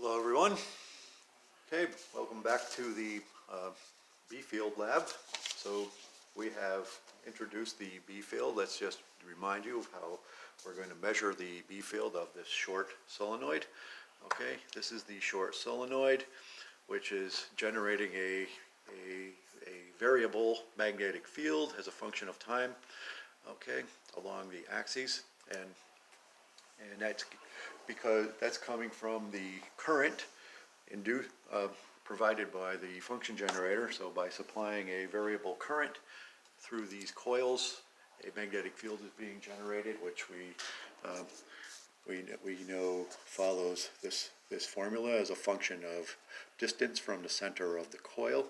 Hello everyone. Okay, welcome back to the B-field lab. So we have introduced the B-field. Let's just remind you of how we're going to measure the B-field of this short solenoid. Okay, this is the short solenoid, which is generating a variable magnetic field as a function of time, okay, along the axes, and that's because that's coming from the current induced provided by the function generator. So by supplying a variable current through these coils, a magnetic field is being generated, which we know follows this formula as a function of distance from the center of the coil.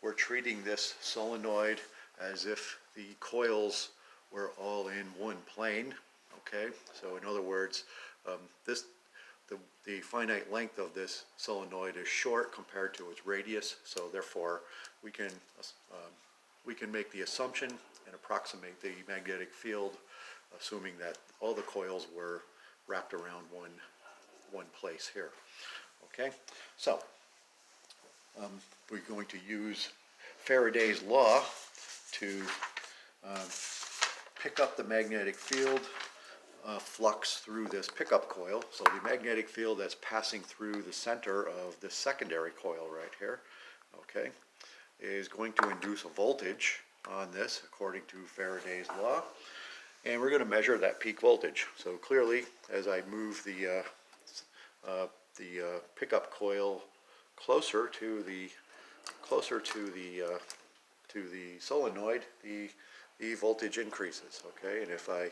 We're treating this solenoid as if the coils were all in one plane. Okay, so in other words, the finite length of this solenoid is short compared to its radius, so therefore we can make the assumption and approximate the magnetic field, assuming that all the coils were wrapped around one place here. Okay, so we're going to use Faraday's law to pick up the magnetic field flux through this pickup coil. So the magnetic field that's passing through the center of the secondary coil right here, okay, is going to induce a voltage on this according to Faraday's law, and we're going to measure that peak voltage. So clearly, as I move the pickup coil closer to the solenoid, the voltage increases. Okay, and if I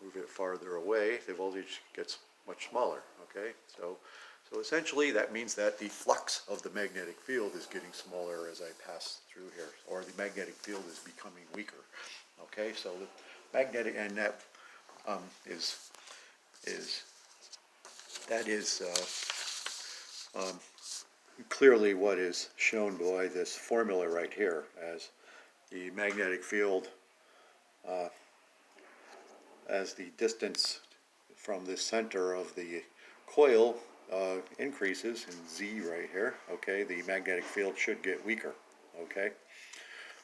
move it farther away, the voltage gets much smaller. Okay, so essentially that means that the flux of the magnetic field is getting smaller as I pass through here, or the magnetic field is becoming weaker. Okay, so the magnetic, and that is clearly what is shown by this formula right here, as the magnetic field as the distance from the center of the coil increases in Z right here, okay, the magnetic field should get weaker. Okay,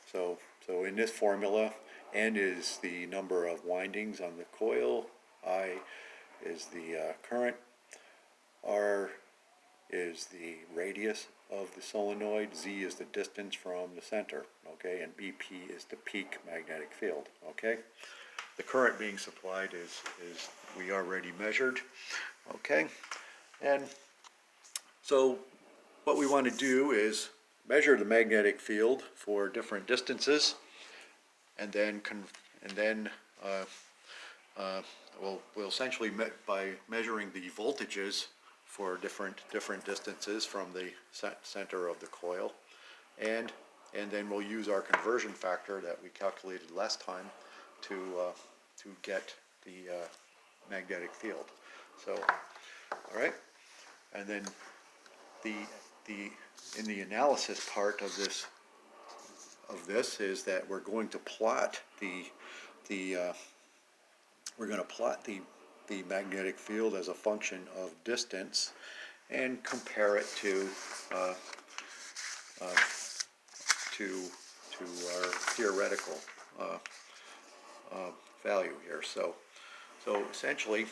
so in this formula, N is the number of windings on the coil, I is the current, R is the radius of the solenoid, Z is the distance from the center, okay, and BP is the peak magnetic field. Okay, the current being supplied is we already measured. Okay, and so what we want to do is measure the magnetic field for different distances, and then we'll essentially by measuring the voltages for different distances from the center of the coil, and then we'll use our conversion factor that we calculated last time to get the magnetic field. So, all right, and then in the analysis part of this is that we're going to plot the magnetic field as a function of distance and compare it to our theoretical value here. So essentially,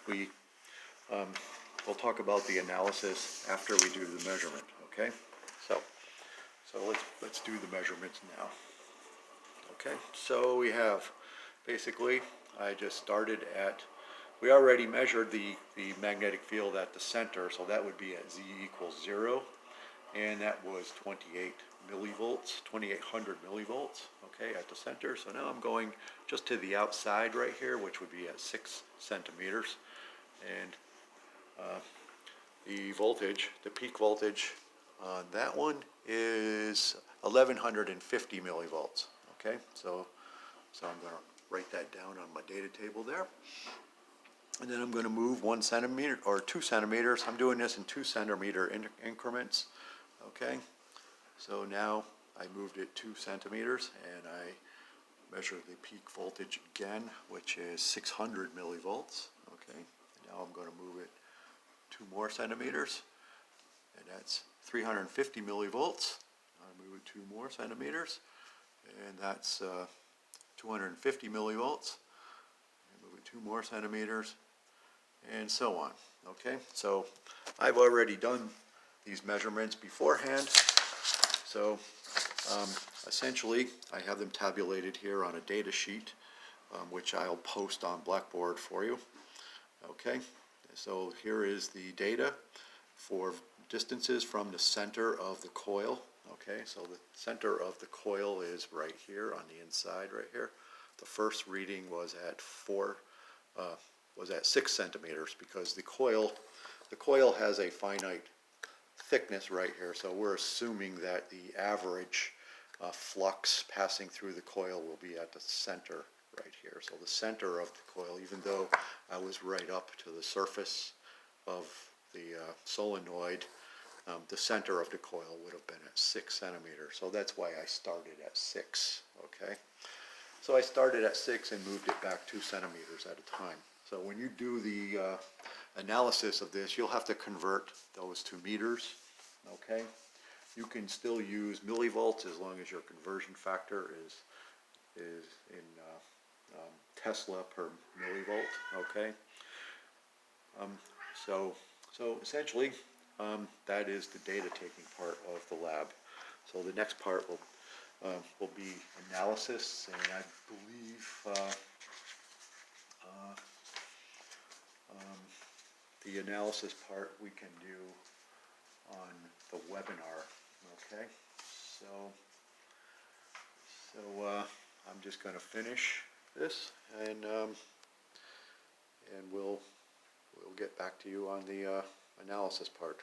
we'll talk about the analysis after we do the measurement. Okay, so let's do the measurements now. Okay, so we have basically, I just started at, we already measured the magnetic field at the center, so that would be at Z equals 0, and that was 28 millivolts, 2800 millivolts, okay, at the center. So now I'm going just to the outside right here, which would be at 6 centimeters, and the voltage, the peak voltage on that one is 1150 millivolts. Okay, so I'm going to write that down on my data table there, and then I'm going to move 1 centimeter or 2 centimeters. I'm doing this in 2 centimeter increments. Okay, so now I moved it 2 centimeters, and I measure the peak voltage again, which is 600 millivolts. Okay, now I'm going to move it 2 2 more centimeters, and that's 350 millivolts. I move it 2 more centimeters, and that's 250 millivolts. I move it 2 more centimeters, and so on. Okay, so I've already done these measurements beforehand. So essentially, I have them tabulated here on a data sheet, which I'll post on Blackboard for you. Okay, so here is the data for distances from the center of the coil. Okay, so the center of the coil is right here on the inside, right here. The first reading was at 6 centimeters, because the coil has a finite thickness right here, so we're assuming that the average flux passing through the coil will be at the center right here. So the center of the coil, even though I was right up to the surface of the solenoid, the center of the coil would have been at 6 centimeters. So that's why I started at 6, okay? So I started at 6 and moved it back 2 centimeters at a time. So when you do the analysis of this, you'll have to convert those to meters, okay? You can still use millivolts as long as your conversion factor is in Tesla per millivolt, okay? So essentially, that is the data taking part of the lab. So the next part will be analysis, and I believe the analysis part we can do on the webinar. Okay, so I'm just going to finish this, and we'll get back to you on the analysis part.